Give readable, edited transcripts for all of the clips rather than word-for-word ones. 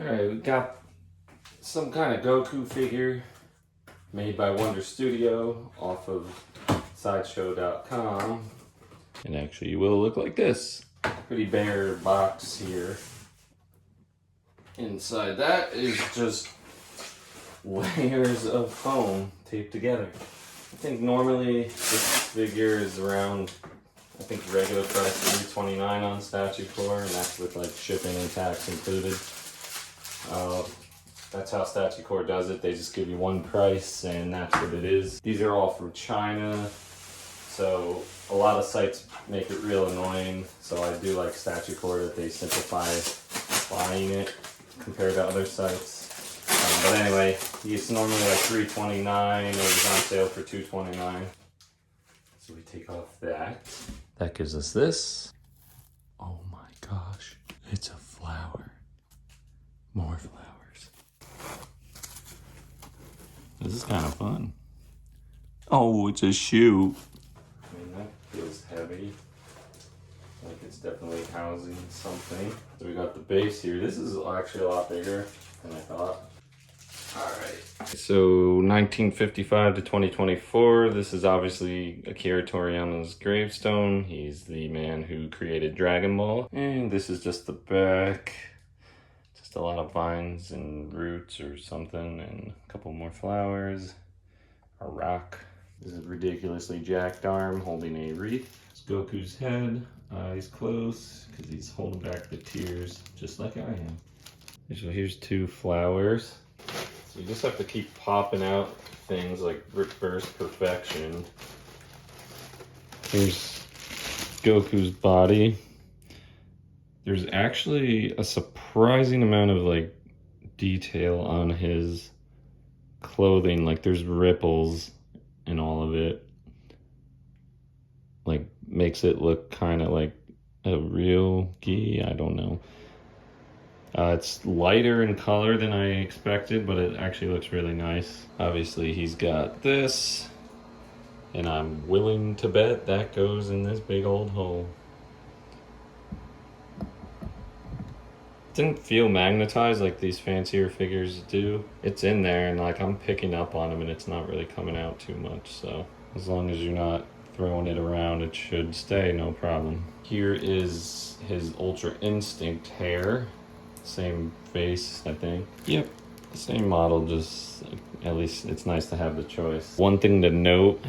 Alright, we got some kind of Goku figure made by Wonder Studio off of sideshow.com. And actually will look like this. Pretty bare box here. Inside that is just layers of foam taped together. I think normally this figure is around, I think regular price $329 on StatueCore, and that's with like shipping and tax included. That's how StatueCore does it. They just give you one price and that's what it is. These are all from China, so a lot of sites make it real annoying. So I do like StatueCore that they simplify buying it compared to other sites. But anyway, it's normally like $329. It was on sale for $229. So we take off that. That gives us this. Oh my gosh, it's a flower. More flowers. This is kind of fun. Oh, it's a shoe. I mean, that feels heavy. Like it's definitely housing something. So we got the base here. This is actually a lot bigger than I thought. Alright. So 1955 to 2024. This is obviously Akira Toriyama's Gravestone. He's the man who created Dragon Ball. And this is just the back. Just a lot of vines and roots or something, and a couple more flowers. A rock. This is a ridiculously jacked arm holding a wreath. It's Goku's head, eyes closed, because he's holding back the tears, just like I am. So here's two flowers. So you just have to keep popping out things like reverse perfection. Here's Goku's body. There's actually a surprising amount of like detail on his clothing. Like there's ripples in all of it. Like makes it look kind of like a real gi. I don't know. It's lighter in color than I expected, but it actually looks really nice. Obviously he's got this, and I'm willing to bet that goes in this big old hole. Didn't feel magnetized like these fancier figures do. It's in there and like I'm picking up on them and it's not really coming out too much, so as long as you're not throwing it around it should stay, no problem. Here is his Ultra Instinct hair. Same face, I think. Yep, same model, just at least it's nice to have the choice. One thing to note,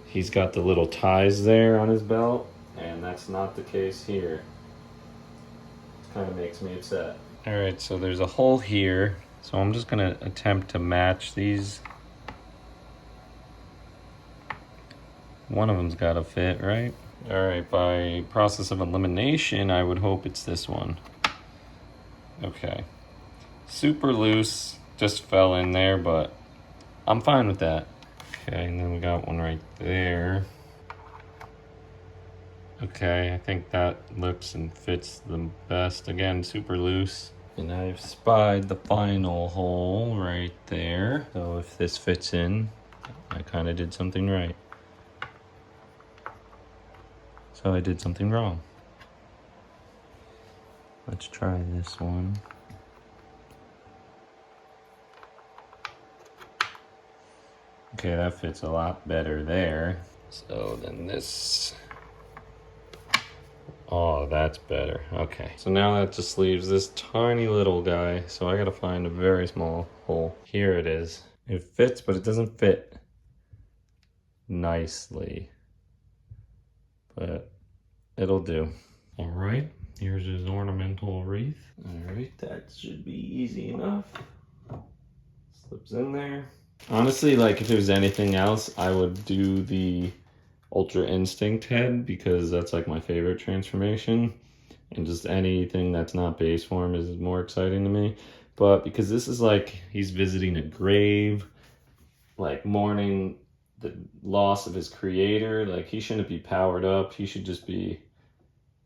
he's got the little ties there on his belt, and that's not the case here. Kind of makes me upset. All right, so there's a hole here, so I'm just gonna attempt to match these. One of them's gotta fit, right? All right, by process of elimination, I would hope it's this one. Okay, super loose, just fell in there, but I'm fine with that. Okay, and then we got one right there. Okay, I think that looks and fits the best. Again, super loose. And I've spied the final hole right there. So if this fits in, I kind of did something right. So I did something wrong. Let's try this one. Okay, that fits a lot better there. So then this... Oh, that's better. Okay, so now that just leaves this tiny little guy. So I gotta find a very small hole. Here it is. It fits, but it doesn't fit nicely. But it'll do. All right, here's his ornamental wreath. All right, that should be easy enough. Slips in there. Honestly, like if there's anything else, I would do the Ultra Instinct head because that's like my favorite transformation, and just anything that's not base form is more exciting to me. But because this is like he's visiting a grave, like mourning the loss of his creator, like he shouldn't be powered up. He should just be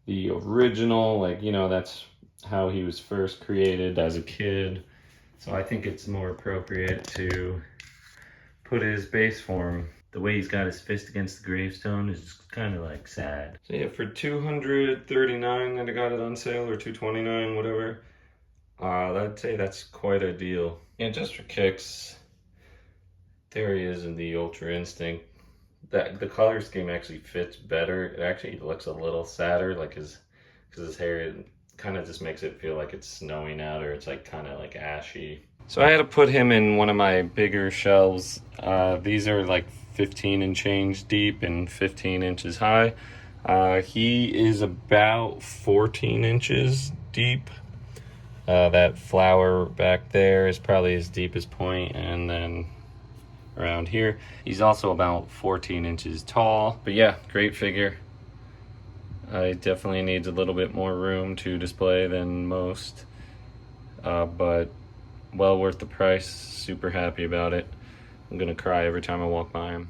the original, like, you know, that's how he was first created as a kid. So I think it's more appropriate to put his base form. The way he's got his fist against the gravestone is kind of like sad. So yeah, for $239 that I got it on sale, or $229, whatever, I'd say that's quite a deal. And just for kicks, there he is in the Ultra Instinct. That the color scheme actually fits better. It actually looks a little sadder, like because his hair kind of just makes it feel like it's snowing out, or it's like kind of like ashy. So I had to put him in one of my bigger shelves. These are like 15 and change deep and 15 inches high. He is about 14 inches deep. That flower back there is probably his deepest point, and then around here he's also about 14 inches tall. But yeah, great figure. It definitely needs a little bit more room to display than most, but well worth the price. Super happy about it. I'm gonna cry every time I walk by him.